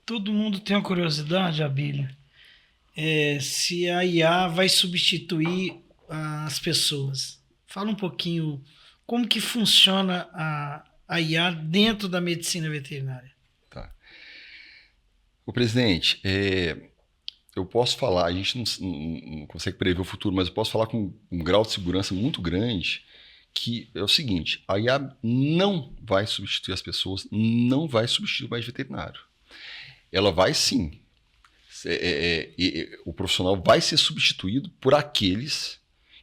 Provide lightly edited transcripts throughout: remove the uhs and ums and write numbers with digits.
Todo mundo tem uma curiosidade, Abílio, se a IA vai substituir as pessoas. Fala um pouquinho como que funciona a IA dentro da medicina veterinária. Tá. O presidente, eu posso falar, a gente não consegue prever o futuro, mas eu posso falar com um grau de segurança muito grande que é o seguinte: a IA não vai substituir as pessoas, não vai substituir o médico veterinário. Ela vai sim. O profissional vai ser substituído por aqueles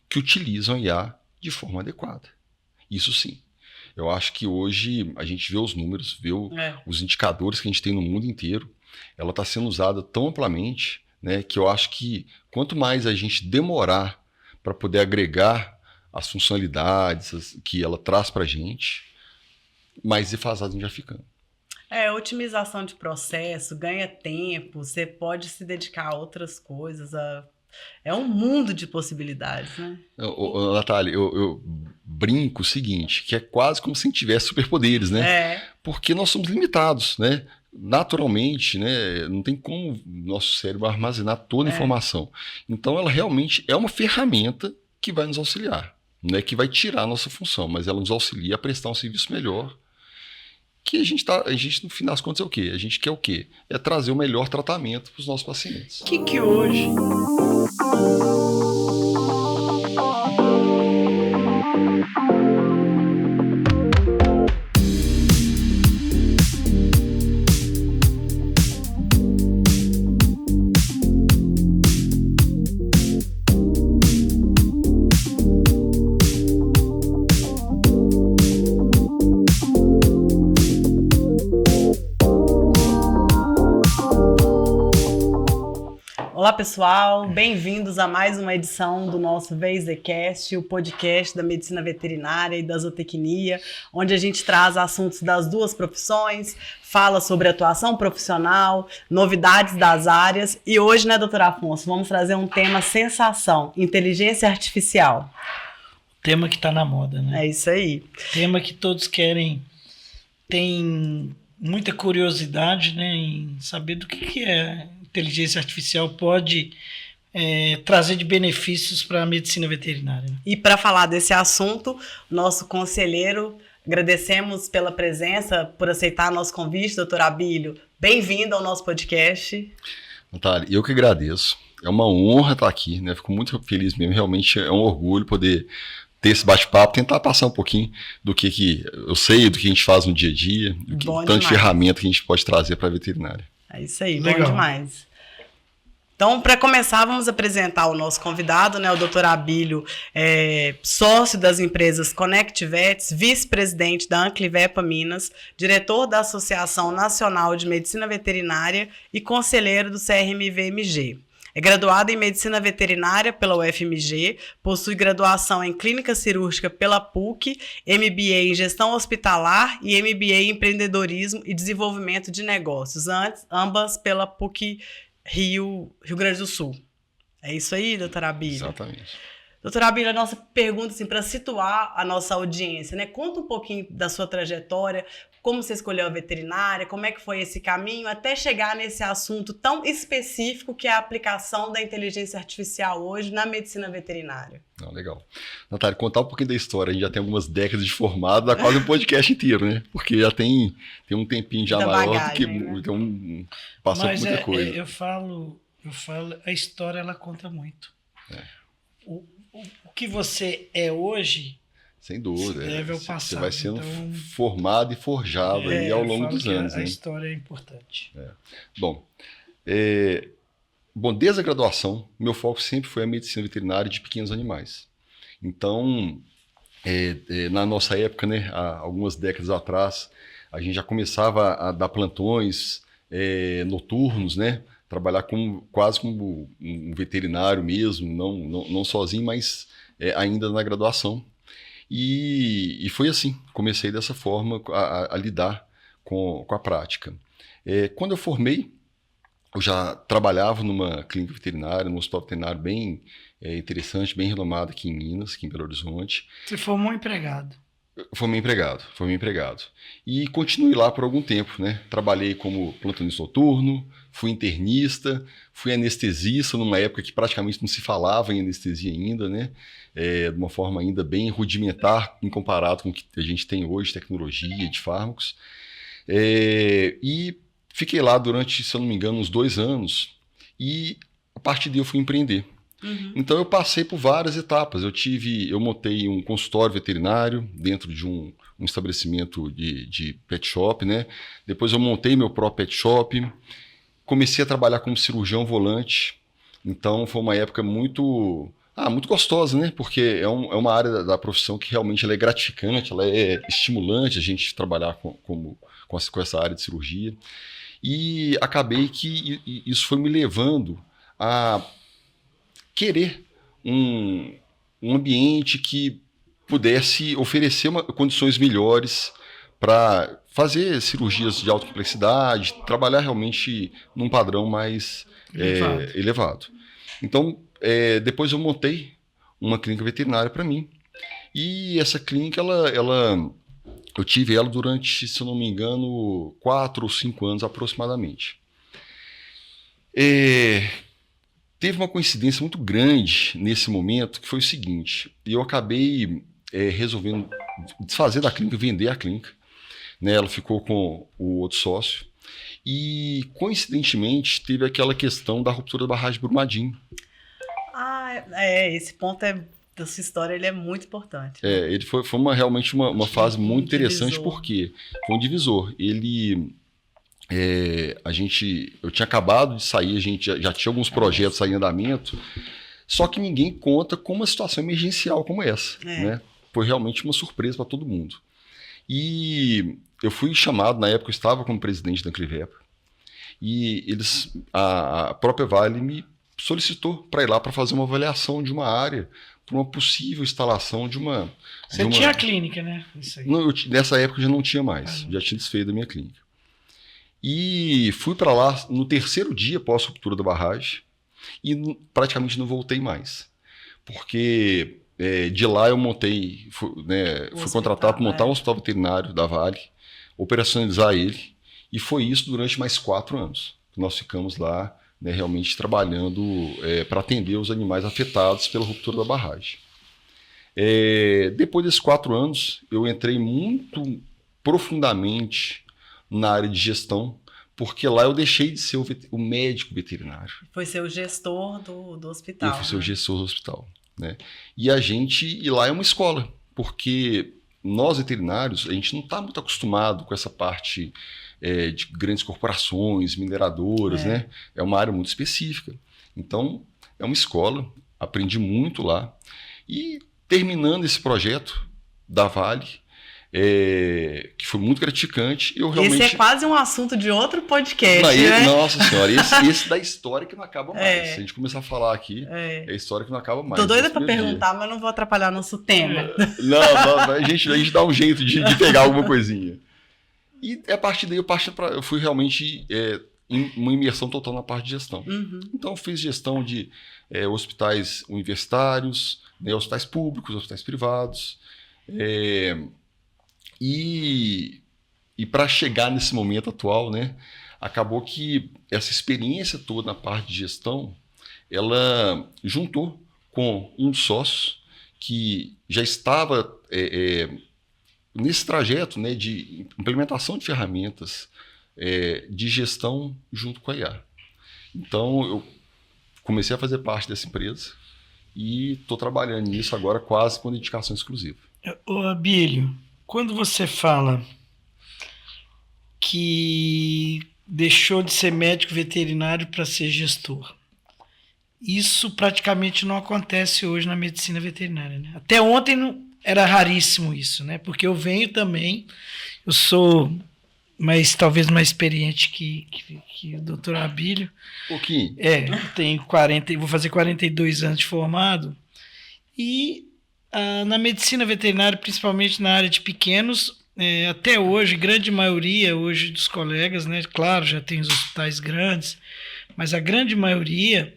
que utilizam a IA de forma adequada. Isso sim. Eu acho que hoje a gente vê os números, vê os indicadores que a gente tem no mundo inteiro. Ela está sendo usada tão amplamente, né, que eu acho que quanto mais a gente demorar para poder agregar as funcionalidades que ela traz para a gente, mais defasado a gente vai ficando. Otimização de processo, ganha tempo, você pode se dedicar a outras coisas. É um mundo de possibilidades, né? Natália, eu brinco o seguinte, que é quase como se a gente tivesse superpoderes, né? Porque nós somos limitados, né? Naturalmente, né? Não tem como o nosso cérebro armazenar toda a informação. Então, ela realmente é uma ferramenta que vai nos auxiliar, né? Que vai tirar a nossa função, mas ela nos auxilia a prestar um serviço melhor. Que a gente, no final das contas, é o quê? A gente quer o quê? É trazer o melhor tratamento para os nossos pacientes. Que hoje... Olá pessoal, bem-vindos a mais uma edição do nosso VZcast, o podcast da medicina veterinária e da zootecnia, onde a gente traz assuntos das duas profissões, fala sobre atuação profissional, novidades das áreas e hoje, né, doutor Afonso, vamos trazer um tema sensação, inteligência artificial. Tema que está na moda, né? É isso aí. Tema que todos querem, tem muita curiosidade, né, em saber do que é inteligência artificial pode trazer de benefícios para a medicina veterinária. E para falar desse assunto, nosso conselheiro, agradecemos pela presença, por aceitar nosso convite, doutor Abílio. Bem-vindo ao nosso podcast. Natália, eu que agradeço. É uma honra estar aqui, né? Fico muito feliz mesmo. Realmente é um orgulho poder ter esse bate-papo, tentar passar um pouquinho do que eu sei, do que a gente faz no dia a dia, tanto de ferramenta que a gente pode trazer para a veterinária. É isso aí, legal. Bom demais. Então, para começar, vamos apresentar o nosso convidado, né, o Dr. Abílio, sócio das empresas Connect Vets, vice-presidente da Anclivepa Minas, diretor da Associação Nacional de Medicina Veterinária e conselheiro do CRMV-MG. É graduado em Medicina Veterinária pela UFMG, possui graduação em Clínica Cirúrgica pela PUC, MBA em Gestão Hospitalar e MBA em Empreendedorismo e Desenvolvimento de Negócios, ambas pela PUC Rio Grande do Sul. É isso aí, doutor Abílio? Exatamente. Doutor Abílio, a nossa pergunta, assim, para situar a nossa audiência, né? Conta um pouquinho da sua trajetória, como você escolheu a veterinária, como é que foi esse caminho, até chegar nesse assunto tão específico que é a aplicação da inteligência artificial hoje na medicina veterinária. Legal. Natália, contar um pouquinho da história. A gente já tem algumas décadas de formado, dá quase um podcast inteiro, né? Porque já tem um tempinho já muita maior bagagem, do que... né? Então, passa por muita coisa. Eu falo, a história ela conta muito. O que você é hoje... Sem dúvida. Deve ao passado. Você vai sendo formado e forjado aí ao longo dos anos. A história é importante. Bom, desde a graduação, meu foco sempre foi a medicina veterinária de pequenos animais. Então, na nossa época, né, há algumas décadas atrás, a gente já começava a dar plantões noturnos, né? Trabalhar quase como um veterinário mesmo, não sozinho, mas ainda na graduação. E foi assim, comecei dessa forma a lidar com a prática. Quando eu formei, eu já trabalhava numa clínica veterinária, num hospital veterinário bem interessante, bem renomado aqui em Minas, aqui em Belo Horizonte. Você formou empregado? Foi meu empregado. E continuei lá por algum tempo, né? Trabalhei como plantonista noturno, fui internista, fui anestesista numa época que praticamente não se falava em anestesia ainda, né? De uma forma ainda bem rudimentar em comparado com o que a gente tem hoje, tecnologia de fármacos. E fiquei lá durante, se eu não me engano, uns 2 anos e a partir daí eu fui empreender. Uhum. Então eu passei por várias etapas. Eu montei um consultório veterinário dentro de um estabelecimento de pet shop, né? Depois eu montei meu próprio pet shop, comecei a trabalhar como cirurgião volante. Então foi uma época muito gostosa, né? Porque é uma área da profissão que realmente ela é gratificante, ela é estimulante a gente trabalhar com essa área de cirurgia. E acabei que isso foi me levando a querer um ambiente que pudesse oferecer condições melhores para fazer cirurgias de alta complexidade, trabalhar realmente num padrão mais elevado. Então, depois eu montei uma clínica veterinária para mim. E essa clínica, eu tive ela durante, se eu não me engano, 4 ou 5 anos aproximadamente. Teve uma coincidência muito grande nesse momento, que foi o seguinte: eu acabei resolvendo desfazer da clínica, vender a clínica, né? Ela ficou com o outro sócio, e coincidentemente teve aquela questão da ruptura da barragem de Brumadinho. Esse ponto da sua história ele é muito importante. Ele foi realmente uma fase muito interessante, porque foi um divisor. Eu tinha acabado de sair, a gente já tinha alguns projetos aí em andamento, só que ninguém conta com uma situação emergencial como essa, né? Foi realmente uma surpresa para todo mundo. E eu fui chamado, na época eu estava como presidente da Anclivepa, e a própria Vale me solicitou para ir lá para fazer uma avaliação de uma área, para uma possível instalação de uma... Você tinha a clínica, né? Isso aí. Não, nessa época eu já não tinha mais, já tinha desfeito da minha clínica. E fui para lá no 3º dia após a ruptura da barragem e praticamente não voltei mais. Porque de lá eu fui contratado para montar um hospital veterinário da Vale, operacionalizar ele, e foi isso durante mais 4 anos. Nós ficamos lá, né, realmente trabalhando para atender os animais afetados pela ruptura da barragem. Depois desses 4 anos, eu entrei muito profundamente na área de gestão, porque lá eu deixei de ser o médico veterinário. Foi ser o gestor do hospital. Eu fui ser o gestor do hospital, né? E lá é uma escola, porque nós veterinários, a gente não está muito acostumado com essa parte de grandes corporações, mineradoras, né? É uma área muito específica. Então, é uma escola, aprendi muito lá. E terminando esse projeto da Vale, que foi muito gratificante. Esse é quase um assunto de outro podcast, né? Nossa senhora, esse da história que não acaba mais. Se a gente começar a falar aqui, é a história que não acaba mais. Tô doida para perguntar, mas não vou atrapalhar nosso tema. Não, a gente dá um jeito de pegar alguma coisinha. E a partir daí eu fui realmente em uma imersão total na parte de gestão. Uhum. Então eu fiz gestão de hospitais universitários, né, hospitais públicos, hospitais privados. E para chegar nesse momento atual, né, acabou que essa experiência toda na parte de gestão, ela juntou com um sócio que já estava nesse trajeto, né, de implementação de ferramentas de gestão junto com a IA. Então, eu comecei a fazer parte dessa empresa e estou trabalhando nisso agora quase com dedicação exclusiva. Ô, Abílio, quando você fala que deixou de ser médico veterinário para ser gestor, isso praticamente não acontece hoje na medicina veterinária, né? Até ontem era raríssimo isso, né? Porque eu venho também, eu sou talvez mais experiente que o doutor Abílio. Pouquinho. Tenho vou fazer 42 anos de formado. E na medicina veterinária, principalmente na área de pequenos, até hoje, grande maioria hoje dos colegas, né? Claro, já tem os hospitais grandes, mas a grande maioria,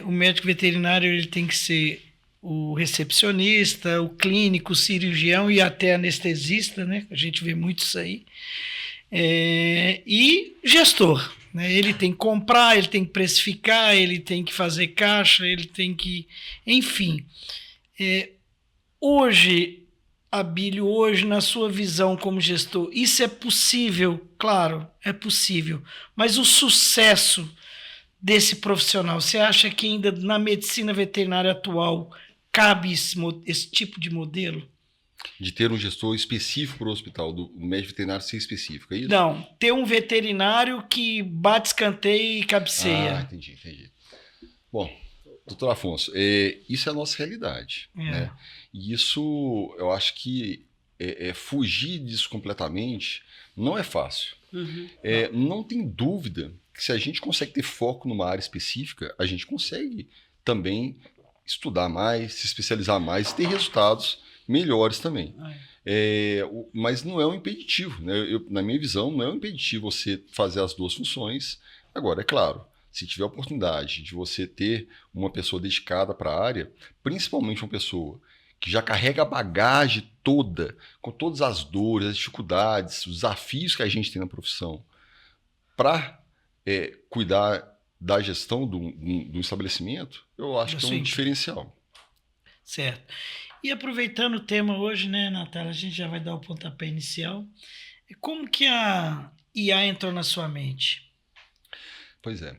o médico veterinário ele tem que ser o recepcionista, o clínico, o cirurgião e até anestesista, né? A gente vê muito isso aí. E gestor, né? Ele tem que comprar, ele tem que precificar, ele tem que fazer caixa, ele tem que... Enfim. Hoje, Abílio, hoje, na sua visão como gestor, isso é possível? Claro, é possível. Mas o sucesso desse profissional, você acha que ainda na medicina veterinária atual cabe esse tipo de modelo? De ter um gestor específico para o hospital, do médico veterinário ser específico, é isso? Não, ter um veterinário que bate escanteio e cabeceia. Entendi. Bom, doutor Afonso, isso é a nossa realidade. Né? E isso, eu acho que fugir disso completamente não é fácil. Uhum. Não tem dúvida que se a gente consegue ter foco numa área específica, a gente consegue também estudar mais, se especializar mais e ter resultados melhores também. Mas não é um impeditivo, né? Na minha visão, não é um impeditivo você fazer as duas funções. Agora, é claro, se tiver a oportunidade de você ter uma pessoa dedicada para a área, principalmente uma pessoa que já carrega a bagagem toda, com todas as dores, as dificuldades, os desafios que a gente tem na profissão, para cuidar da gestão do estabelecimento, eu acho que é um diferencial. Certo. E aproveitando o tema hoje, né, Natália, a gente já vai dar o pontapé inicial. Como que a IA entrou na sua mente? Pois é.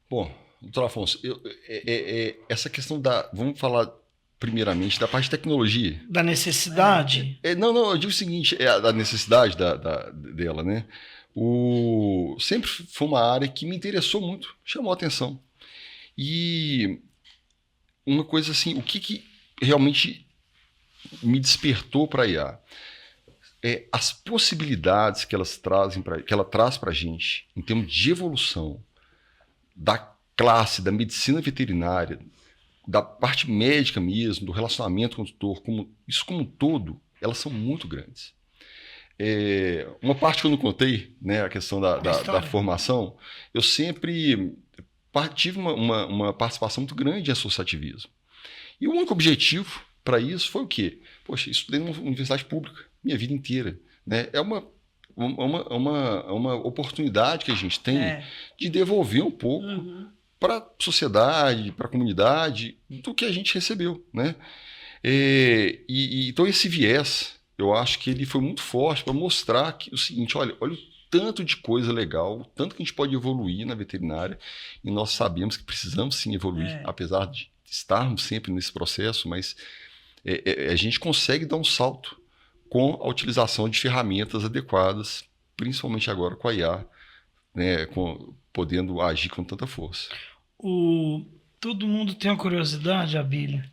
Bom, doutor Afonso, essa questão vamos falar primeiramente da parte de tecnologia. Da necessidade? Não, eu digo o seguinte, da necessidade dela, né? Sempre foi uma área que me interessou muito, chamou a atenção. E uma coisa assim, o que realmente me despertou para a IA? As possibilidades que ela traz para a gente, em termos de evolução, da classe, da medicina veterinária, da parte médica mesmo, do relacionamento com o tutor, isso como um todo, elas são muito grandes. Uma parte que eu não contei, né, a questão da formação, eu sempre tive uma participação muito grande em associativismo. E o único objetivo para isso foi o quê? Poxa, estudei numa universidade pública minha vida inteira. Né? É uma oportunidade que a gente tem de devolver um pouco para a sociedade, para a comunidade, do que a gente recebeu. Né? Então esse viés, eu acho que ele foi muito forte para mostrar que o seguinte, olha o tanto de coisa legal, o tanto que a gente pode evoluir na veterinária, e nós sabemos que precisamos sim evoluir, apesar de estarmos sempre nesse processo, mas a gente consegue dar um salto com a utilização de ferramentas adequadas, principalmente agora com a IA, né, podendo agir com tanta força. Todo mundo tem uma curiosidade, Abílio,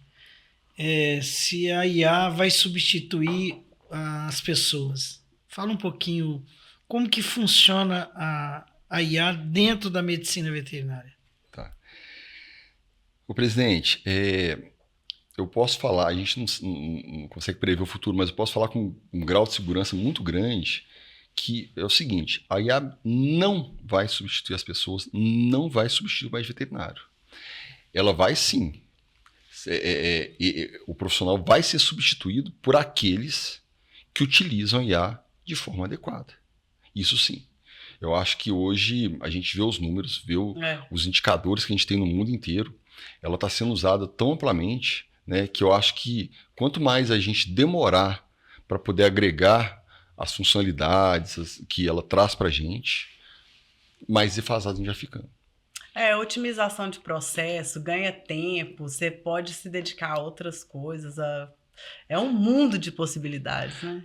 se a IA vai substituir as pessoas. Fala um pouquinho como que funciona a IA dentro da medicina veterinária. Tá. O presidente, eu posso falar, a gente não consegue prever o futuro, mas eu posso falar com um grau de segurança muito grande, que é o seguinte, a IA não vai substituir as pessoas, não vai substituir o médico veterinário. Ela vai sim, o profissional vai ser substituído por aqueles que utilizam a IA de forma adequada. Isso sim. Eu acho que hoje a gente vê os números, vê os indicadores que a gente tem no mundo inteiro, ela está sendo usada tão amplamente, né, que eu acho que quanto mais a gente demorar para poder agregar as funcionalidades que ela traz para a gente, mais defasado a gente vai ficando. Otimização de processo, ganha tempo, você pode se dedicar a outras coisas, é um mundo de possibilidades, né?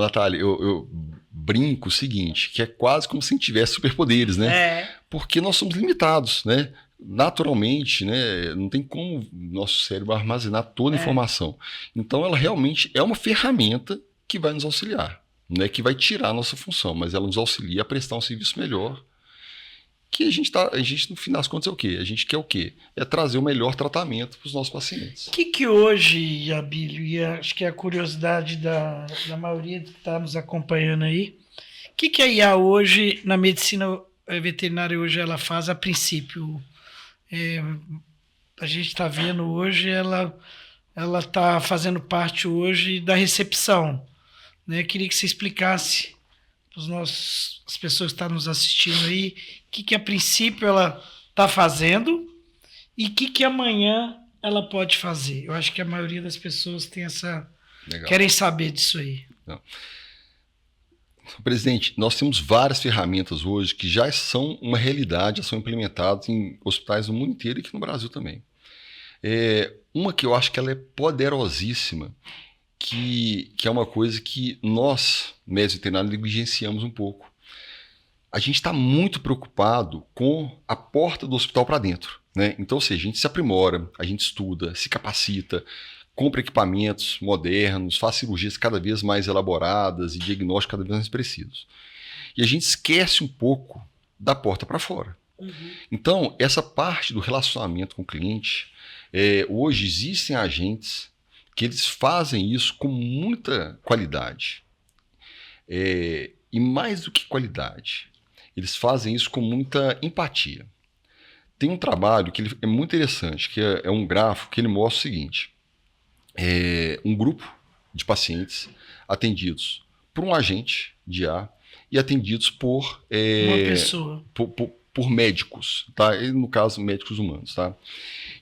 Natália, eu brinco o seguinte, que é quase como se a gente tivesse superpoderes, né? Porque nós somos limitados, né? Naturalmente, né? Não tem como nosso cérebro armazenar toda a informação. Então, ela realmente é uma ferramenta que vai nos auxiliar, né? Que vai tirar a nossa função, mas ela nos auxilia a prestar um serviço melhor. Que a gente, no fim das contas, é o quê? A gente quer o quê? É trazer o melhor tratamento para os nossos pacientes. O que hoje, Abílio, e acho que é a curiosidade da maioria que está nos acompanhando aí, o que a IA hoje, na medicina veterinária hoje, ela faz a princípio? a gente está vendo hoje, ela está fazendo parte hoje da recepção, né? Queria que você explicasse para as pessoas que estão nos assistindo aí, o que a princípio ela está fazendo e o que amanhã ela pode fazer. Eu acho que a maioria das pessoas tem querem saber disso aí. Não. Presidente, nós temos várias ferramentas hoje que já são uma realidade, já são implementadas em hospitais do mundo inteiro e aqui no Brasil também. Uma que eu acho que ela é poderosíssima, que é uma coisa que nós, médicos veterinários, negligenciamos um pouco. A gente está muito preocupado com a porta do hospital para dentro, né? Então, ou seja, a gente se aprimora, a gente estuda, se capacita, compra equipamentos modernos, faz cirurgias cada vez mais elaboradas e diagnósticos cada vez mais precisos. E a gente esquece um pouco da porta para fora. Uhum. Então, essa parte do relacionamento com o cliente, hoje existem agentes que eles fazem isso com muita qualidade. E mais do que qualidade, eles fazem isso com muita empatia. Tem um trabalho que é muito interessante, que é um gráfico que ele mostra o seguinte: um grupo de pacientes atendidos por um agente de IA e atendidos por uma pessoa. Por médicos, tá? E, no caso, médicos humanos, tá?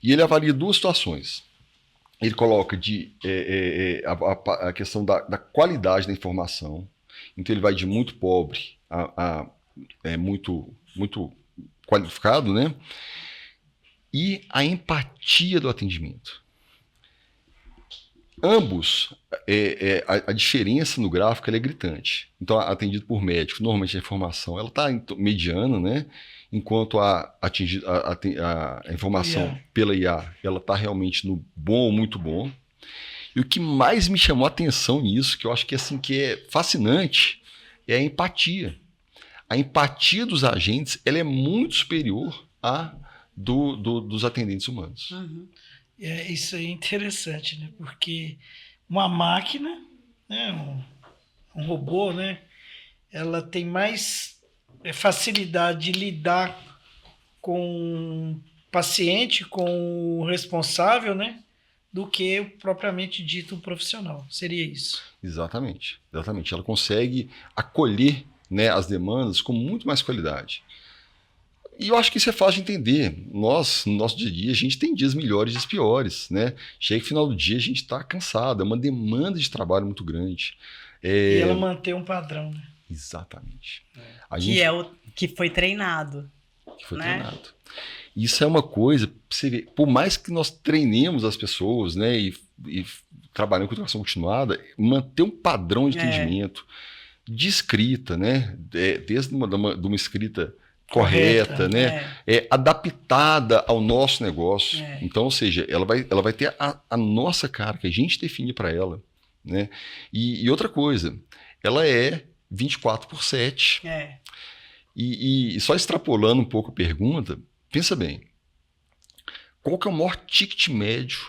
E ele avalia duas situações. Ele coloca a questão da qualidade da informação. Então ele vai de muito pobre a muito qualificado, né? E a empatia do atendimento. Ambos, a diferença no gráfico é gritante. Então, atendido por médico, normalmente a informação está mediana, né? Enquanto a informação pela IA ela está realmente no bom ou muito bom. E o que mais me chamou a atenção nisso, que eu acho que, assim, que é fascinante, é a empatia. A empatia dos agentes ela é muito superior à dos atendentes humanos. Uhum. Isso aí é interessante, né? Porque uma máquina, né? um robô, né? Ela tem mais facilidade de lidar com o paciente, com o responsável, né? Do que propriamente dito um profissional. Seria isso. Exatamente. Ela consegue acolher, né, as demandas com muito mais qualidade. E eu acho que isso é fácil de entender. Nós, no nosso dia a dia, a gente tem dias melhores e dias piores, né? Chega no final do dia, a gente está cansado, é uma demanda de trabalho muito grande. E ela mantém um padrão, né? Exatamente. Que foi treinado. Treinado. Isso é uma coisa, pra você ver, por mais que nós treinemos as pessoas, né, e trabalhando com educação continuada, manter um padrão de atendimento, de escrita, né, desde uma escrita correta, né? Adaptada ao nosso negócio. Então, ou seja, ela vai ter a nossa cara, que a gente define para ela, né? E outra coisa, ela é 24/7. E só extrapolando um pouco a pergunta, pensa bem, qual que é o maior ticket médio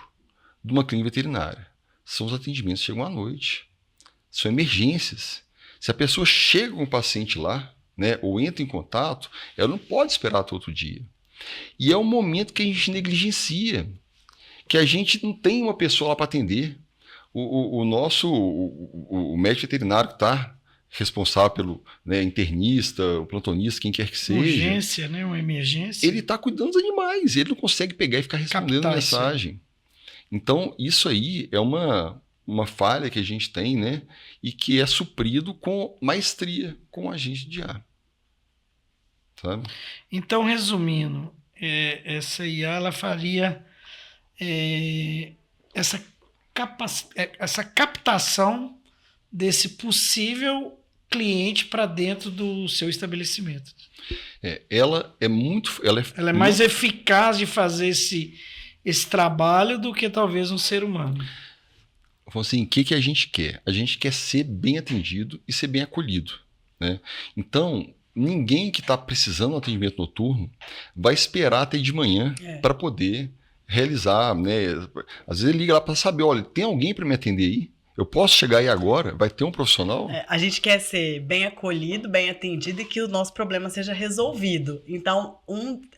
de uma clínica veterinária? São os atendimentos que chegam à noite. São emergências. Se a pessoa chega com o paciente lá, né, ou entra em contato, ela não pode esperar até outro dia. E é um momento que a gente negligencia, que a gente não tem uma pessoa lá para atender. O médico veterinário que está responsável pelo, né, internista, o plantonista, quem quer que seja. Urgência, né, uma emergência. Ele está cuidando dos animais, ele não consegue pegar e ficar respondendo mensagem. Então, isso aí é uma falha que a gente tem, né, e que é suprido com maestria com o agente de IA. Sabe? Então, resumindo, essa IA ela faria essa captação desse possível cliente para dentro do seu estabelecimento. Ela é mais eficaz de fazer esse trabalho do que talvez um ser humano. Assim, o que a gente quer? A gente quer ser bem atendido e ser bem acolhido, né? Então, ninguém que está precisando de um atendimento noturno vai esperar até de manhã para poder realizar, né? Às vezes ele liga lá para saber, olha, tem alguém para me atender aí? Eu posso chegar aí agora, vai ter um profissional? A gente quer ser bem acolhido, bem atendido e que o nosso problema seja resolvido. Então,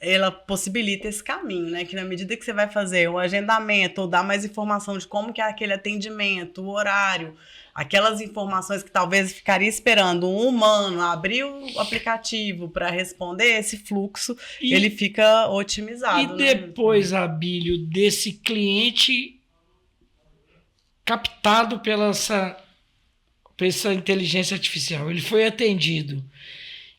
ela possibilita esse caminho, né? Que na medida que você vai fazer o agendamento ou dar mais informação de como que é aquele atendimento, o horário, aquelas informações que talvez ficaria esperando um humano abrir o aplicativo para responder, esse fluxo, ele fica otimizado. E depois, Abílio, desse cliente captado pela essa inteligência artificial, ele foi atendido.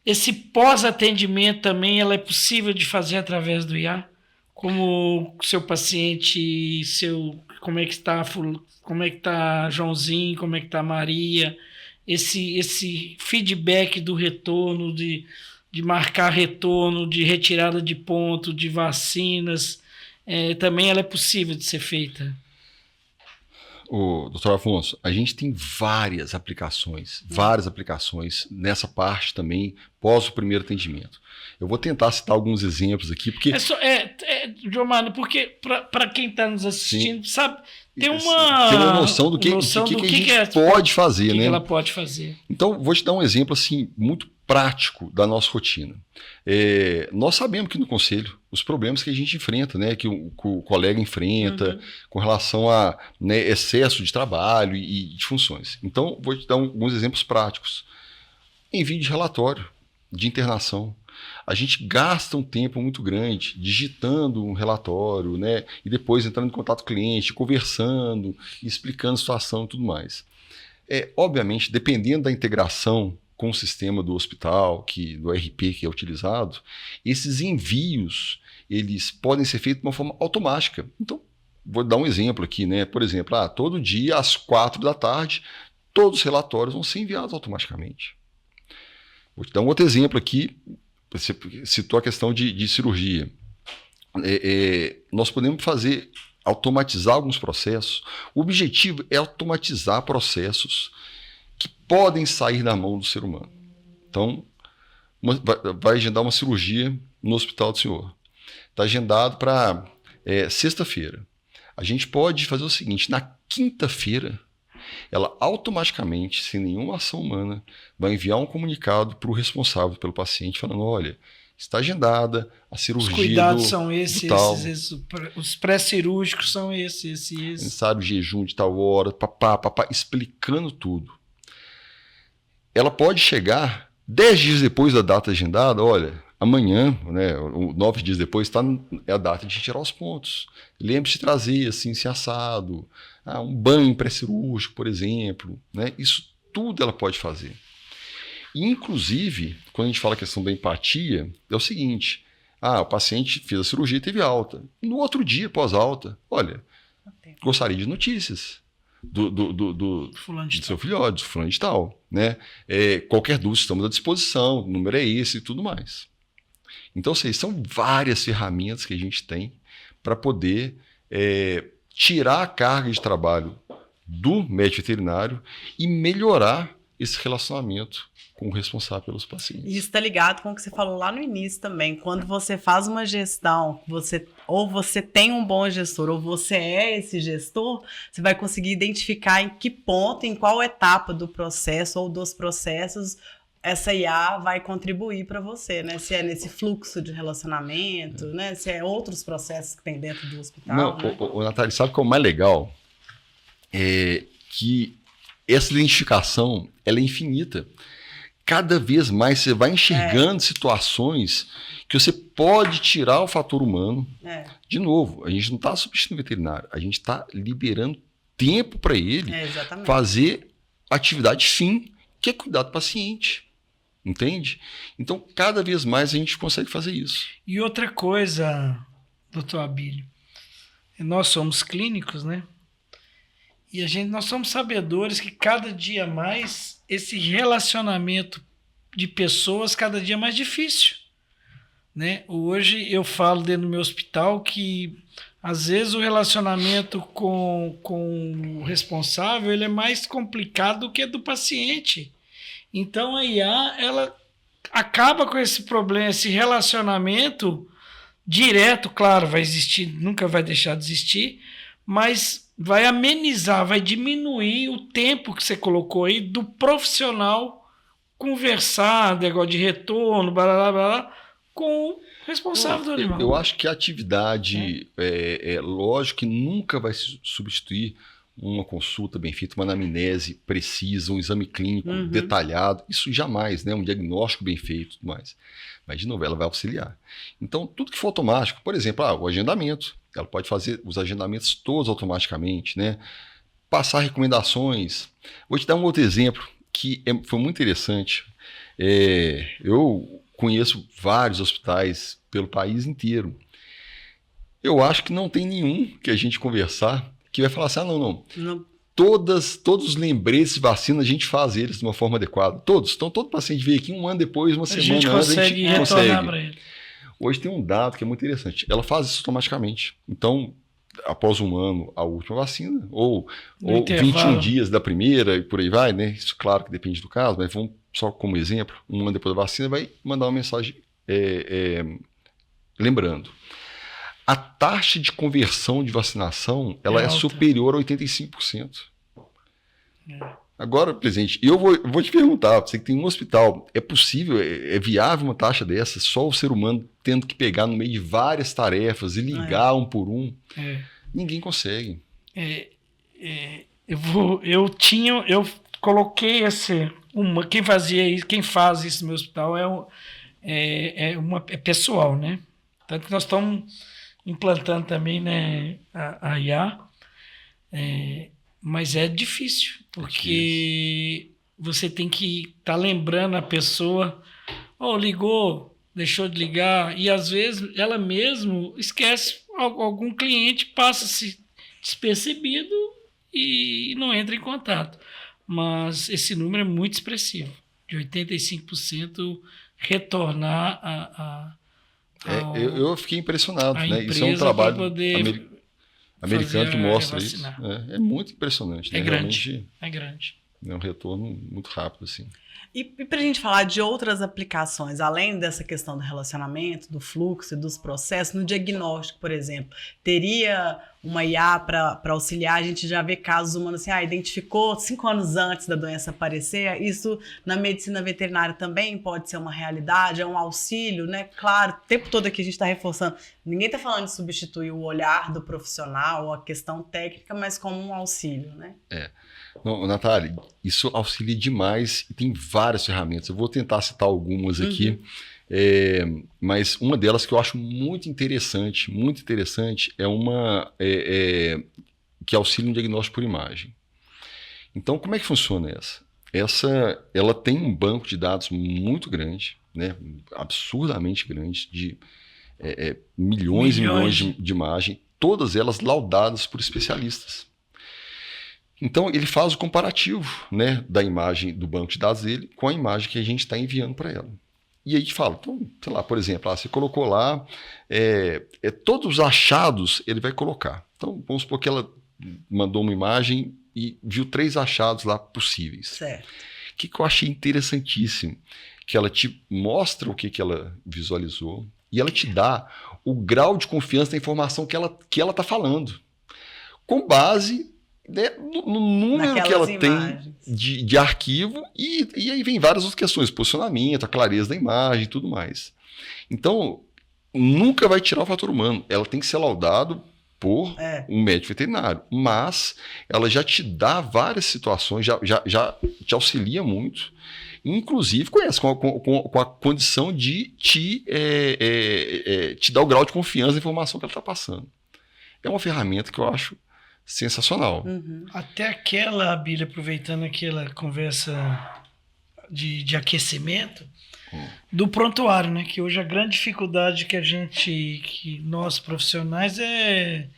Esse pós-atendimento também ela é possível de fazer através do IA? Como seu paciente, como é que está Joãozinho, como é que está Maria, esse feedback do retorno, de marcar retorno, de retirada de ponto, de vacinas, também ela é possível de ser feita? Doutor Afonso, a gente tem várias aplicações nessa parte também, pós o primeiro atendimento. Eu vou tentar citar alguns exemplos aqui, porque... Giomano, porque para quem está nos assistindo, sabe, tem uma noção do que a gente pode fazer, né? Que ela pode fazer. Então, vou te dar um exemplo assim, muito prático da nossa rotina. Nós sabemos que no conselho, os problemas que a gente enfrenta, né, que o colega enfrenta com relação a, né, excesso de trabalho e de funções. Então, vou te dar alguns exemplos práticos. Envio de relatório de internação. A gente gasta um tempo muito grande digitando um relatório, né, e depois entrando em contato com o cliente, conversando, explicando a situação e tudo mais. Obviamente, dependendo da integração com o sistema do hospital, do RP que é utilizado, esses envios eles podem ser feitos de uma forma automática. Então, vou dar um exemplo aqui, né? Por exemplo, todo dia às 4 da tarde, todos os relatórios vão ser enviados automaticamente. Vou te dar um outro exemplo aqui. Você citou a questão de cirurgia. Nós podemos automatizar alguns processos. O objetivo é automatizar processos que podem sair da mão do ser humano. Então, vai agendar uma cirurgia no hospital do senhor. Está agendado para sexta-feira. A gente pode fazer o seguinte, na quinta-feira, ela automaticamente, sem nenhuma ação humana, vai enviar um comunicado para o responsável pelo paciente, falando, olha, está agendada a cirurgia. Os cuidados são esses, os pré-cirúrgicos são esses. Necessário jejum de tal hora, explicando tudo. Ela pode chegar 10 dias depois da data agendada, olha, amanhã, né, 9 dias depois, é a data de tirar os pontos. Lembre-se de trazer, assim, se assado, um banho pré-cirúrgico, por exemplo. Né? Isso tudo ela pode fazer. E, inclusive, quando a gente fala a questão da empatia, é o seguinte, o paciente fez a cirurgia e teve alta. No outro dia, pós-alta, olha, gostaria de notícias do seu filhote, do fulano de tal. Né? Qualquer dúvida, estamos à disposição, o número é esse e tudo mais. Então, são várias ferramentas que a gente tem para poder tirar a carga de trabalho do médico veterinário e melhorar esse relacionamento com o responsável pelos pacientes. Isso está ligado com o que você falou lá no início também. Quando você faz uma gestão, ou você tem um bom gestor, ou você é esse gestor, você vai conseguir identificar em que ponto, em qual etapa do processo ou dos processos essa IA vai contribuir para você, né? Se é nesse fluxo de relacionamento, né? Se é outros processos que tem dentro do hospital. Não, né? Natália, sabe o que é o mais legal? É que essa identificação ela é infinita. Cada vez mais você vai enxergando situações que você pode tirar o fator humano. De novo, a gente não está substituindo o veterinário, a gente está liberando tempo para ele fazer atividade fim, que é cuidar do paciente. Entende? Então, cada vez mais a gente consegue fazer isso. E outra coisa, doutor Abílio, nós somos clínicos, né? E nós somos sabedores que cada dia mais esse relacionamento de pessoas cada dia é mais difícil. Né? Hoje eu falo dentro do meu hospital que às vezes o relacionamento com o responsável ele é mais complicado do que do paciente. Então a IA ela acaba com esse problema, esse relacionamento direto, claro, vai existir, nunca vai deixar de existir, mas vai amenizar, vai diminuir o tempo que você colocou aí do profissional conversar, negócio de retorno, blá, blá, blá, com o responsável do animal. Eu acho que a atividade, lógico que nunca vai substituir uma consulta bem feita, uma anamnese precisa, um exame clínico detalhado, isso jamais, né? Um diagnóstico bem feito e tudo mais. Mas, de novo, ela vai auxiliar. Então, tudo que for automático, por exemplo, o agendamento, ela pode fazer os agendamentos todos automaticamente, né? Passar recomendações. Vou te dar um outro exemplo que foi muito interessante. Eu conheço vários hospitais pelo país inteiro. Eu acho que não tem nenhum que a gente conversar que vai falar assim, não. Todos os lembretes de vacina, a gente faz eles de uma forma adequada. Todos. Então, todo paciente veio aqui um ano depois, uma semana antes, a gente retornar para ele. Hoje tem um dado que é muito interessante. Ela faz isso automaticamente. Então, após um ano, a última vacina, ou 21 dias da primeira e por aí vai, né? Isso, claro, que depende do caso, mas vamos só como exemplo, um ano depois da vacina, vai mandar uma mensagem lembrando. A taxa de conversão de vacinação, ela é superior a 85%. Agora, presidente, eu vou te perguntar, você que tem um hospital, é possível, é viável uma taxa dessa, só o ser humano tendo que pegar no meio de várias tarefas e ligar um por um? Ninguém consegue. Eu coloquei quem faz isso no meu hospital é pessoal, né? Tanto que nós estamos implantando também, né, a IA, mas é difícil, porque você tem que estar lembrando a pessoa, ligou, deixou de ligar, e às vezes ela mesmo esquece, algum cliente passa-se despercebido e não entra em contato. Mas esse número é muito expressivo, de 85% retornar eu fiquei impressionado, né? Isso é um trabalho americano que mostra isso. É muito impressionante, né? Realmente, é grande. É um retorno muito rápido, assim. E para a gente falar de outras aplicações, além dessa questão do relacionamento, do fluxo e dos processos, no diagnóstico, por exemplo, teria uma IA para auxiliar? A gente já vê casos humanos assim, identificou 5 anos antes da doença aparecer. Isso na medicina veterinária também pode ser uma realidade, é um auxílio, né? Claro, o tempo todo aqui a gente está reforçando, ninguém está falando de substituir o olhar do profissional, a questão técnica, mas como um auxílio, né? Não, Natália, isso auxilia demais e tem várias ferramentas. Eu vou tentar citar algumas aqui, mas uma delas que eu acho muito interessante é uma que auxilia no diagnóstico por imagem. Então, como é que funciona essa? Ela tem um banco de dados muito grande, né, absurdamente grande, de milhões e milhões de imagens, todas elas laudadas por especialistas. Então, ele faz o comparativo, né, da imagem do banco de dados dele com a imagem que a gente está enviando para ela. E aí fala, então, sei lá, por exemplo, você colocou lá, todos os achados ele vai colocar. Então, vamos supor que ela mandou uma imagem e viu 3 achados lá possíveis. Certo. O que eu achei interessantíssimo? Que ela te mostra o que ela visualizou e ela te dá o grau de confiança da informação que ela está falando. Com base... né, no número que ela tem de arquivo e aí vem várias outras questões, posicionamento, a clareza da imagem e tudo mais. Então, nunca vai tirar o fator humano, ela tem que ser laudado por um médico veterinário, mas ela já te dá várias situações, já te auxilia muito, inclusive com a condição de te dar o grau de confiança da informação que ela está passando. É uma ferramenta que eu acho sensacional. Até aquela, Bíblia, aproveitando aquela conversa de aquecimento, do prontuário, né? Que hoje a grande dificuldade que nós profissionais é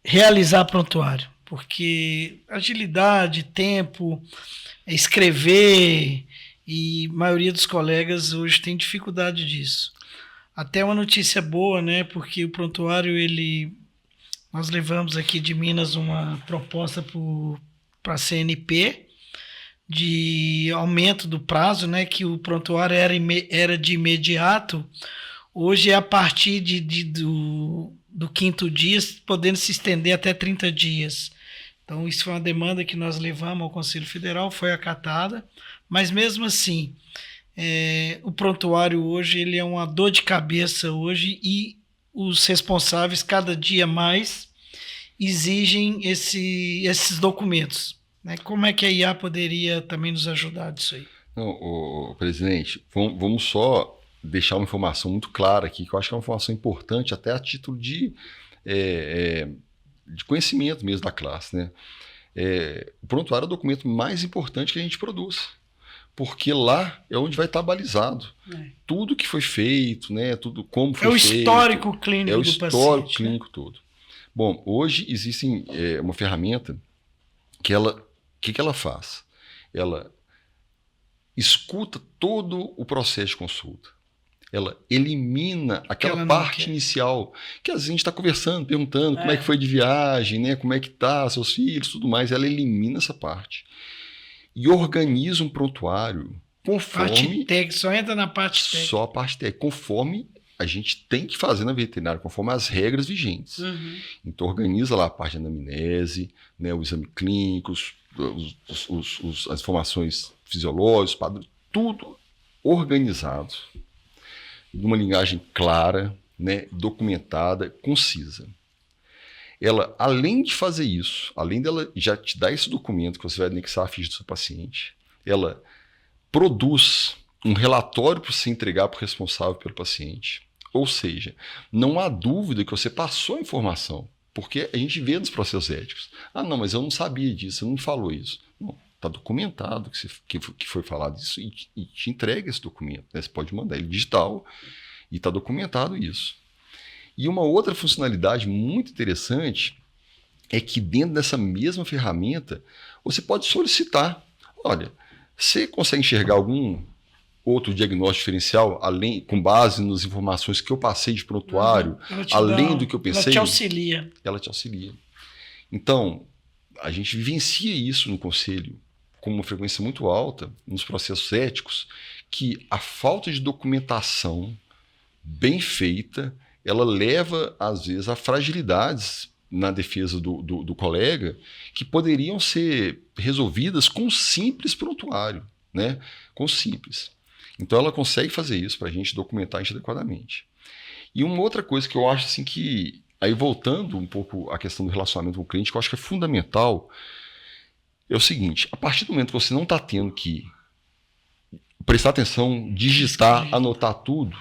realizar prontuário, porque agilidade, tempo, escrever, e a maioria dos colegas hoje tem dificuldade disso. Até uma notícia boa, né? Porque o prontuário, nós levamos aqui de Minas uma proposta para a CNP de aumento do prazo, né? Que o prontuário era de imediato. Hoje é a partir do 5º dia, podendo se estender até 30 dias. Então, isso foi uma demanda que nós levamos ao Conselho Federal, foi acatada, mas mesmo assim, o prontuário hoje ele é uma dor de cabeça hoje e os responsáveis, cada dia mais, exigem esses documentos. Né? Como é que a IA poderia também nos ajudar disso aí? Não, presidente, vamos só deixar uma informação muito clara aqui, que eu acho que é uma informação importante até a título de conhecimento mesmo da classe, né? O prontuário é o documento mais importante que a gente produz, porque lá é onde vai estar balizado tudo que foi feito, né? Tudo como foi feito. É o histórico clínico do paciente. É o histórico clínico todo. Bom, hoje existe uma ferramenta que que ela faz? Ela escuta todo o processo de consulta. Ela elimina aquela parte inicial, que às vezes a gente está conversando, perguntando como é que foi de viagem, né? Como é que tá, seus filhos, tudo mais. Ela elimina essa parte e organiza um prontuário conforme... Parte técnica, só entra na parte técnica. Só a parte técnica, conforme a gente tem que fazer na veterinária, conforme as regras vigentes. Então organiza lá a parte de anamnese, né? O exame clínico, as informações fisiológicas, padrões, tudo organizado, numa linguagem clara, né, documentada, concisa. Ela, além de fazer isso, além dela já te dar esse documento que você vai anexar a ficha do seu paciente, ela produz um relatório para você entregar para o responsável pelo paciente. Ou seja, não há dúvida que você passou a informação, porque a gente vê nos processos éticos. Ah, não, mas eu não sabia disso, você não me falou isso. Não, está documentado que foi falado isso e te entrega esse documento. Né? Você pode mandar ele digital e está documentado isso. E uma outra funcionalidade muito interessante é que dentro dessa mesma ferramenta você pode solicitar. Olha, você consegue enxergar algum outro diagnóstico diferencial, além, com base nas informações que eu passei de prontuário, além do que eu pensei? Ela te auxilia. Ela te auxilia. Então, a gente vivencia isso no Conselho com uma frequência muito alta, nos processos éticos, que a falta de documentação bem feita, ela leva, às vezes, a fragilidades na defesa do colega que poderiam ser resolvidas com um simples prontuário, né? Com simples. Então, ela consegue fazer isso para a gente documentar isso adequadamente. E uma outra coisa que eu acho assim que, aí voltando um pouco à questão do relacionamento com o cliente, que eu acho que é fundamental, é o seguinte: a partir do momento que você não está tendo que prestar atenção, digitar, anotar tudo,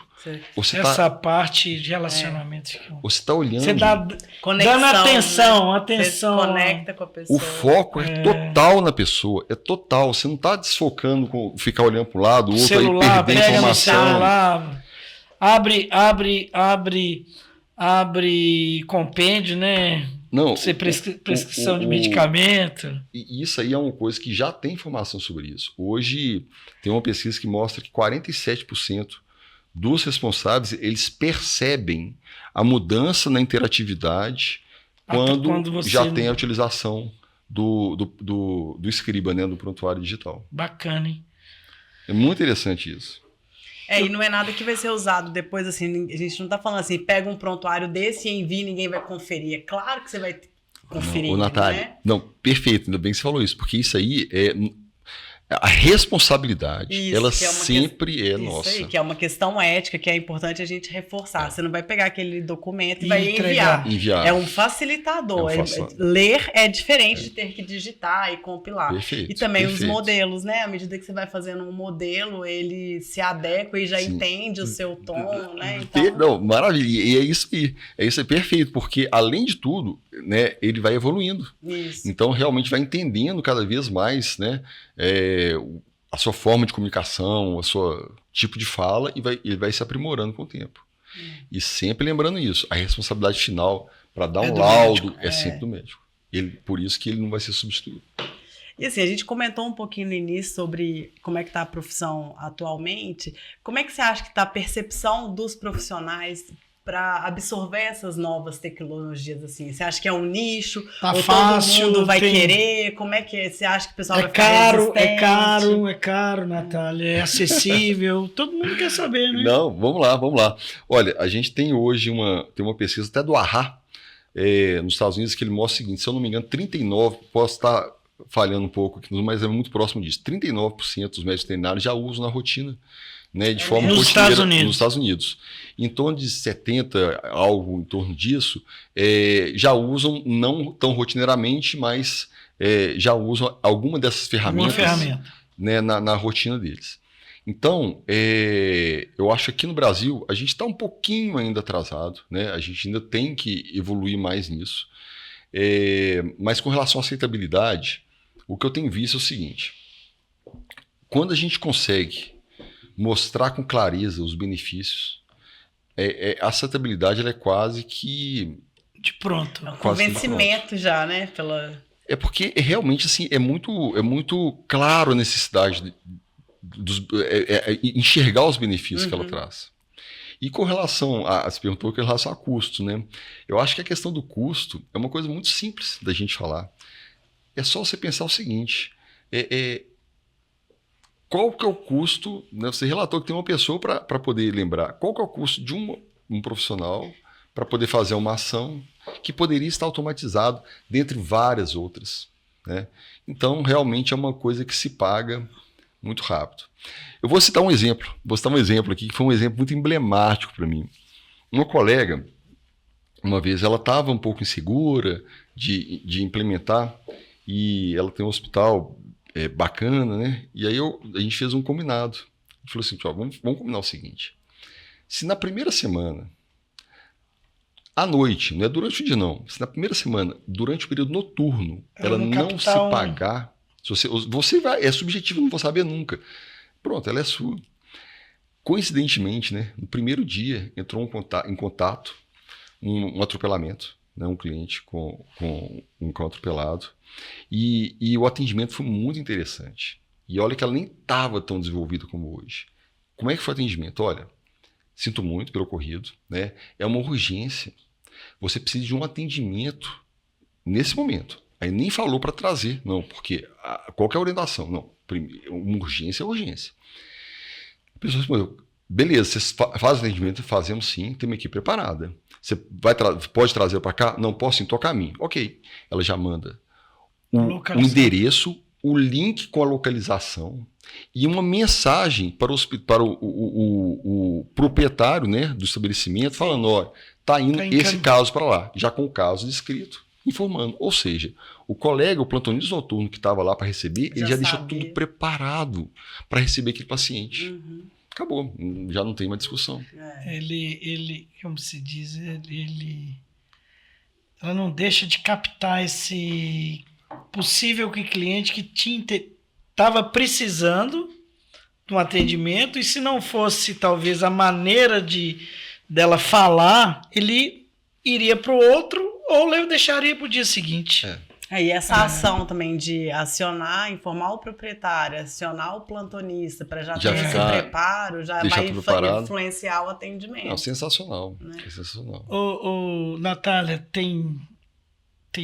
você essa parte de relacionamento. Você está olhando. Você está dando atenção, né? Atenção. Você se conecta com a pessoa. O foco é total na pessoa, é total. Você não está desfocando com ficar olhando para um lado, o outro celular, aí perder informação. Celular, abre compêndio, né? Não, prescrição de medicamento. E isso aí é uma coisa que já tem informação sobre isso. Hoje tem uma pesquisa que mostra que 47% dos responsáveis, eles percebem a mudança na interatividade quando já tem a utilização do escriba, né, do prontuário digital. Bacana, hein? É muito interessante isso. E não é nada que vai ser usado depois, assim, a gente não tá falando assim, pega um prontuário desse e envia e ninguém vai conferir. É claro que você vai conferir, não, Natália, né? Não, perfeito, ainda bem que você falou isso, porque isso aí é... A responsabilidade, isso, ela sempre é nossa. Isso aí, que é uma questão ética, que é importante a gente reforçar. Você não vai pegar aquele documento e vai enviar. É um facilitador. Ler é diferente de ter que digitar e compilar. Perfeito, e também os modelos, né? À medida que você vai fazendo um modelo, ele se adequa e já entende o seu tom, né? Então... Não, maravilha. E é isso aí. É isso aí, perfeito. Porque, além de tudo, né, ele vai evoluindo. Isso. Então, realmente vai entendendo cada vez mais, né? A sua forma de comunicação, o seu tipo de fala, e ele vai se aprimorando com o tempo. E sempre lembrando isso, a responsabilidade final para dar um laudo médico. É sempre do médico. Por isso que ele não vai ser substituído. E assim, a gente comentou um pouquinho no início sobre como é que está a profissão atualmente. Como é que você acha que está a percepção dos profissionais para absorver essas novas tecnologias, assim? Você acha que é um nicho? Tá ou fácil, todo mundo vai tem- querer? Como é que é? Você acha que o pessoal vai ficar É resistente? caro, Natália. É acessível. Todo mundo quer saber, né? Não, vamos lá. Olha, a gente tem hoje tem uma pesquisa até do AHA, nos Estados Unidos, que ele mostra o seguinte, se eu não me engano, 39%, posso estar falhando um pouco aqui, mas é muito próximo disso, 39% dos médicos veterinários já usam na rotina, né, de forma Nos rotineira Estados Unidos. nos Estados Unidos. Em torno de 70%, algo em torno disso, já usam, não tão rotineiramente, mas já usam alguma dessas Uma ferramentas, ferramenta. né, na rotina deles. Então, eu acho que aqui no Brasil a gente está um pouquinho ainda atrasado, né? A gente ainda tem que evoluir mais nisso. Mas com relação à aceitabilidade, o que eu tenho visto é o seguinte: quando a gente consegue mostrar com clareza os benefícios, a aceitabilidade ela é quase que... De pronto. É um Quase convencimento já, né? É porque realmente assim, é muito claro a necessidade enxergar os benefícios que ela traz. E com relação você perguntou com relação a custo, né? Eu acho que a questão do custo é uma coisa muito simples da gente falar. É só você pensar o seguinte: qual que é o custo, né? Você relatou que tem uma pessoa para poder lembrar. Qual que é o custo de um profissional para poder fazer uma ação que poderia estar automatizado dentre várias outras, né? Então, realmente é uma coisa que se paga muito rápido. Eu vou citar um exemplo aqui, que foi um exemplo muito emblemático para mim. Uma colega, uma vez, ela estava um pouco insegura de implementar, e ela tem um hospital bacana, né? E aí a gente fez um combinado. A gente falou assim, vamos combinar o seguinte: se na primeira semana, à noite, não é durante o dia não, se na primeira semana, durante o período noturno, ela não se pagar, se você vai, é subjetivo, não vou saber nunca. Pronto, ela é sua. Coincidentemente, né, no primeiro dia entrou em contato um atropelamento, né, um cliente com um cão atropelado, e o atendimento foi muito interessante. E olha que ela nem estava tão desenvolvida como hoje. Como é que foi o atendimento? Olha, sinto muito pelo ocorrido, né? É uma urgência. Você precisa de um atendimento nesse momento. Aí nem falou para trazer, não, porque qual que é a orientação? Não, uma urgência é urgência. A pessoa respondeu: beleza, vocês fazem o atendimento? Fazemos sim, tem uma equipe preparada. Você pode trazer para cá? Não, posso sim, tocar a mim. Ok. Ela já manda o endereço, o link com a localização e uma mensagem para o proprietário, né, do estabelecimento, falando: olha, está indo esse caso para lá, já com o caso descrito, informando. Ou seja, o colega, o plantonista noturno que estava lá para receber, ele já deixou tudo preparado para receber aquele paciente. Uhum. Acabou, já não tem uma discussão. Ele, como se diz, ela não deixa de captar esse possível cliente que estava precisando de um atendimento, e se não fosse talvez a maneira dela falar, ele iria para o outro ou deixaria para o dia seguinte. E essa ação também de acionar, informar o proprietário, acionar o plantonista para já ter esse preparo, já vai influenciar o atendimento. Não, sensacional. Né? É sensacional. Natália, tem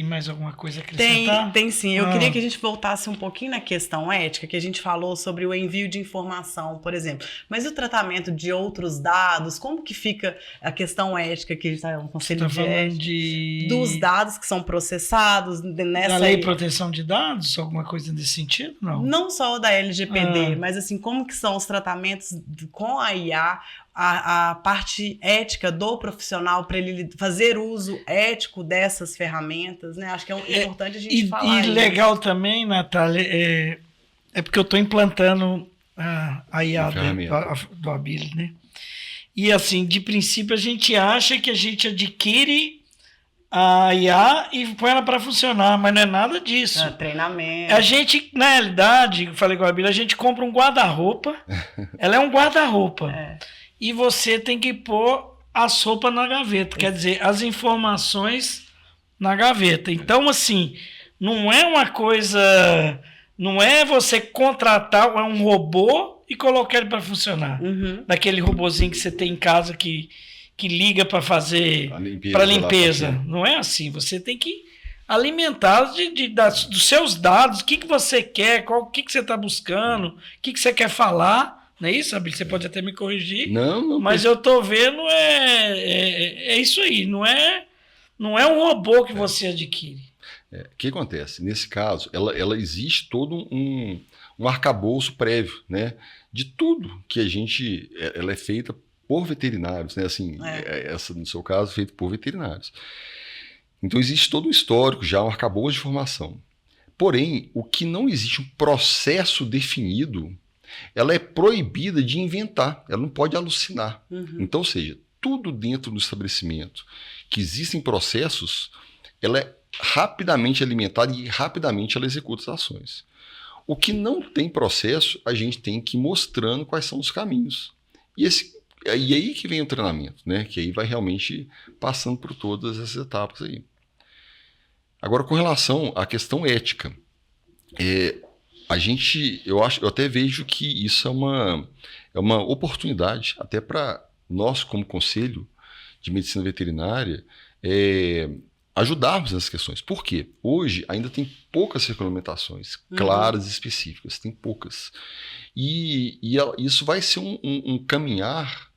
mais alguma coisa a acrescentar? Tem sim. Eu queria que a gente voltasse um pouquinho na questão ética, que a gente falou sobre o envio de informação, por exemplo. Mas o tratamento de outros dados, como que fica a questão ética que está no Conselho de Ética? Dos dados que são processados nessa... Da Lei de Proteção de Dados? Alguma coisa nesse sentido? Não. Não só da LGPD, mas assim, como que são os tratamentos com a IA, a parte ética do profissional para ele fazer uso ético dessas ferramentas, né? Acho que é importante a gente falar. E legal também, Natália, é porque eu estou implantando a IA do Abílio, né? E assim, de princípio, a gente acha que a gente adquire a IA e põe ela para funcionar, mas não é nada disso. Treinamento. A gente, na realidade, eu falei com a Abílio, a gente compra um guarda-roupa, ela é um guarda-roupa. E você tem que pôr a sopa na gaveta, quer dizer, as informações na gaveta. Então, assim, não é uma coisa... Não é você contratar um robô e colocar ele para funcionar. Daquele robozinho que você tem em casa que que liga para fazer A limpeza. para lá, limpeza. pra Não é assim. Você tem que alimentá-los dos seus dados, o que você quer, o que você está buscando, o que você quer falar. Não é isso, Abílio? Você pode até me corrigir. Não, mas eu tô vendo é isso aí. Não é um robô que você adquire. O que acontece? Nesse caso, ela existe todo um arcabouço prévio, né? De tudo que ela é feita por veterinários, né? Assim, essa, no seu caso, feita por veterinários. Então, existe todo um histórico já, um arcabouço de informação. Porém, o que não existe um processo definido, ela é proibida de inventar, ela não pode alucinar. Então, ou seja, tudo dentro do estabelecimento que existem processos, ela é rapidamente alimentada e rapidamente ela executa as ações. O que não tem processo, a gente tem que ir mostrando quais são os caminhos. E aí que vem o treinamento, né? Que aí vai realmente passando por todas essas etapas aí. Agora, com relação à questão ética, eu até vejo que isso é uma oportunidade, até para nós, como Conselho de Medicina Veterinária, ajudarmos nessas questões. Por quê? Hoje ainda tem poucas regulamentações claras e específicas, tem poucas. E isso vai ser um caminhar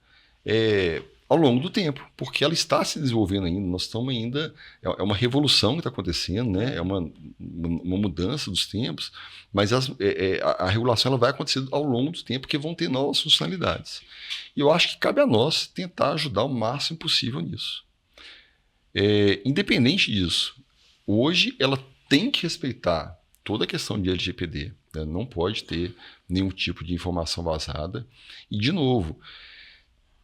ao longo do tempo, porque ela está se desenvolvendo ainda, nós estamos ainda, é uma revolução que está acontecendo, né? É uma mudança dos tempos, mas a regulação ela vai acontecer ao longo do tempo, porque vão ter novas funcionalidades. E eu acho que cabe a nós tentar ajudar o máximo possível nisso. Independente disso, hoje ela tem que respeitar toda a questão de LGPD, né? Não pode ter nenhum tipo de informação vazada. E, de novo,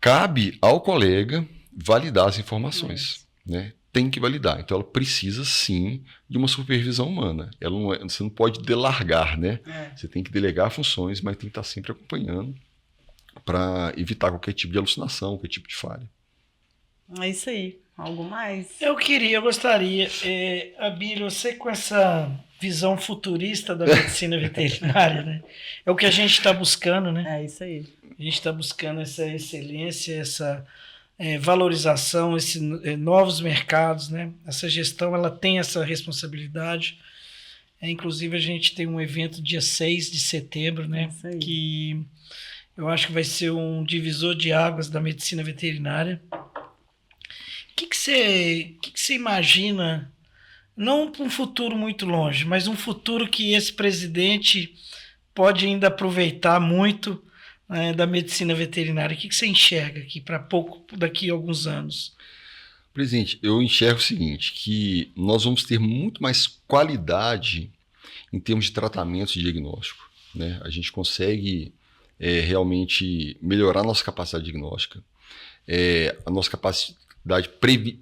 cabe ao colega validar as informações, né? Tem que validar. Então, ela precisa, sim, de uma supervisão humana. Você não pode delargar, né? Você tem que delegar funções, mas tem que estar sempre acompanhando para evitar qualquer tipo de alucinação, qualquer tipo de falha. É isso aí. Algo mais? Eu gostaria, Abílio, você com essa visão futurista da medicina veterinária, né? É o que a gente está buscando, né? É isso aí. A gente está buscando essa excelência, essa valorização, esses novos mercados, né? Essa gestão, ela tem essa responsabilidade. Inclusive, a gente tem um evento dia 6 de setembro, né? Que eu acho que vai ser um divisor de águas da medicina veterinária. O que você imagina, não para um futuro muito longe, mas um futuro que esse presidente pode ainda aproveitar muito da medicina veterinária? O que você enxerga aqui para daqui a alguns anos? Presidente, eu enxergo o seguinte, que nós vamos ter muito mais qualidade em termos de tratamento e diagnóstico, né? A gente consegue realmente melhorar a nossa capacidade diagnóstica, a nossa capacidade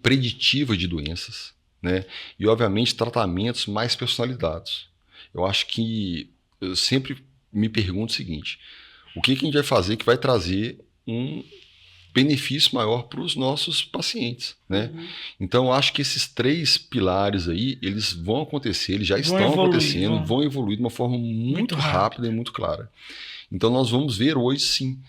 preditiva de doenças, né? E, obviamente, tratamentos mais personalizados. Eu acho que eu sempre me pergunto o seguinte, o que a gente vai fazer que vai trazer um benefício maior para os nossos pacientes, né? Então, eu acho que esses 3 pilares aí, eles vão acontecer, eles já estão acontecendo, vão evoluir de uma forma muito rápida e muito clara. Então, nós vamos ver hoje, sim,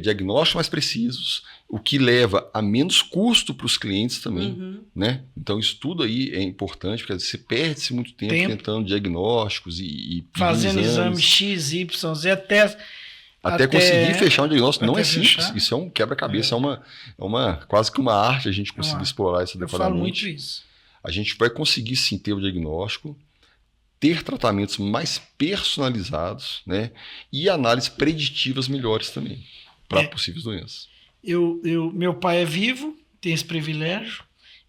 diagnósticos mais precisos, o que leva a menos custo para os clientes também, né? Então, isso tudo aí é importante, porque você perde-se muito tempo tentando diagnósticos e fazendo exame X, Y, Z, até conseguir fechar um diagnóstico. Não é simples, isso é um quebra-cabeça, quase que uma arte a gente conseguir explorar isso adequadamente. Eu falo muito isso. A gente vai conseguir sim ter o diagnóstico, ter tratamentos mais personalizados, né? E análises preditivas melhores também para possíveis doenças. Meu pai é vivo, tem esse privilégio,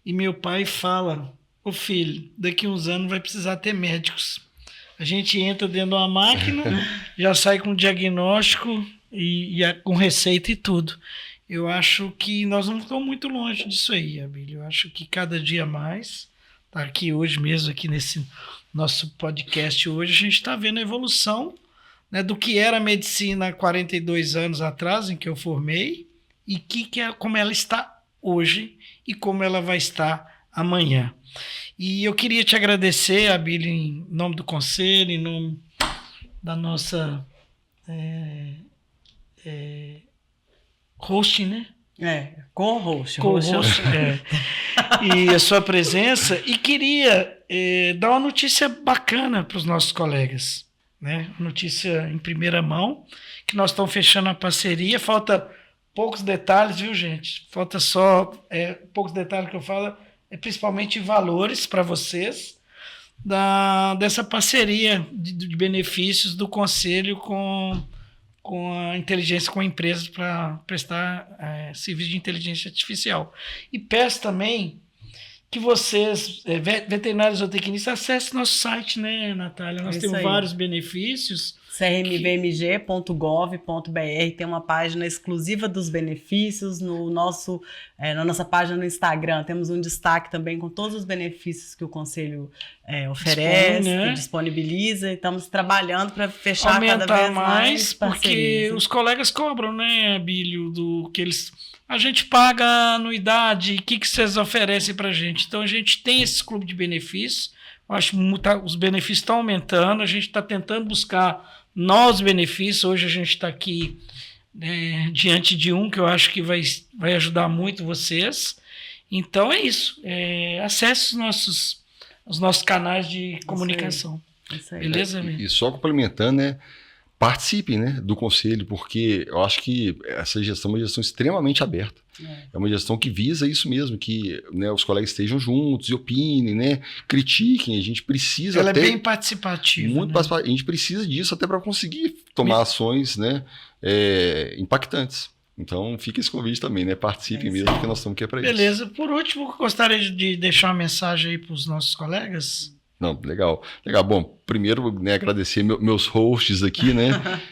e meu pai fala, filho, daqui a uns anos vai precisar ter médicos. A gente entra dentro de uma máquina, já sai com diagnóstico e com receita e tudo. Eu acho que nós não estamos muito longe disso aí, Abílio. Eu acho que cada dia mais, tá aqui hoje mesmo, aqui nesse nosso podcast hoje, a gente está vendo a evolução, né, do que era a medicina há 42 anos atrás, em que eu formei, e como ela está hoje e como ela vai estar amanhã. E eu queria te agradecer, Abílio, em nome do Conselho, em nome da nossa hosting, né? Co-host. Co-host, e a sua presença. E queria dar uma notícia bacana para os nossos colegas, né? Notícia em primeira mão, que nós estamos fechando a parceria. Falta poucos detalhes, viu, gente? Falta só poucos detalhes que eu falo, principalmente valores para vocês dessa parceria de benefícios do Conselho com a inteligência, com a empresa para prestar serviço de inteligência artificial. E peço também que vocês, veterinários ou tecnistas, acessem nosso site, né, Natália? Nós temos vários benefícios. crmvmg.gov.br tem uma página exclusiva dos benefícios. Na nossa página no Instagram temos um destaque também com todos os benefícios que o Conselho oferece, que disponibiliza. Estamos trabalhando para fechar aumentar cada vez mais porque os colegas cobram, né, Abílio, a gente paga a anuidade, o que vocês oferecem para a gente? Então a gente tem esse clube de benefícios. Eu acho que os benefícios estão aumentando, a gente está tentando buscar novos benefícios. Hoje a gente está aqui diante de que eu acho que vai ajudar muito vocês. Então é isso. Acesse os nossos canais de comunicação. Isso aí. Beleza, e só complementando, né? Participem, né, do conselho, porque eu acho que essa gestão é uma gestão extremamente aberta. É uma gestão que visa isso mesmo, que, né, os colegas estejam juntos e opinem, né, critiquem. A gente precisa Ela é bem participativa. Muito participativa. A gente precisa disso até para conseguir tomar ações, né, impactantes. Então, fica esse convite também, né? Participem mesmo, porque nós estamos aqui para isso. Beleza. Por último, gostaria de deixar uma mensagem aí para os nossos colegas. Não, legal. Bom, primeiro, né, agradecer meus hosts aqui, né?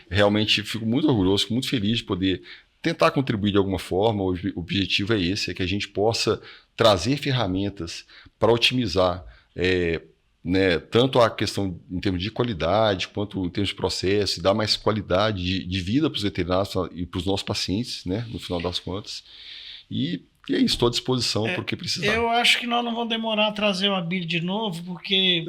Realmente fico muito orgulhoso, fico muito feliz de poder tentar contribuir de alguma forma. O objetivo é esse, que a gente possa trazer ferramentas para otimizar né, tanto a questão em termos de qualidade, quanto em termos de processo, e dar mais qualidade de vida para os veterinários e para os nossos pacientes, né, no final das contas. E é isso, estou à disposição para o que precisar. Eu acho que nós não vamos demorar a trazer o Abílio de novo, porque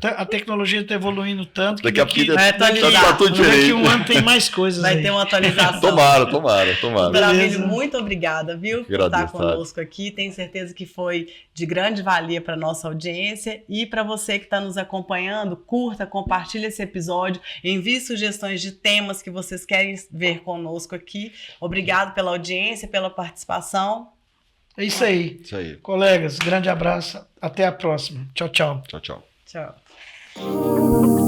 a tecnologia está evoluindo tanto que vai atualizar. Daqui um ano tem mais coisas. Vai ter uma atualização. Tomara. Doutor Abílio, muito obrigada, viu, por estar conosco aqui. Tenho certeza que foi de grande valia para a nossa audiência. E para você que está nos acompanhando, curta, compartilhe esse episódio, envie sugestões de temas que vocês querem ver conosco aqui. Obrigado pela audiência, pela participação. É isso aí. Colegas, grande abraço. Até a próxima. Tchau, tchau. Tchau, tchau. Tchau.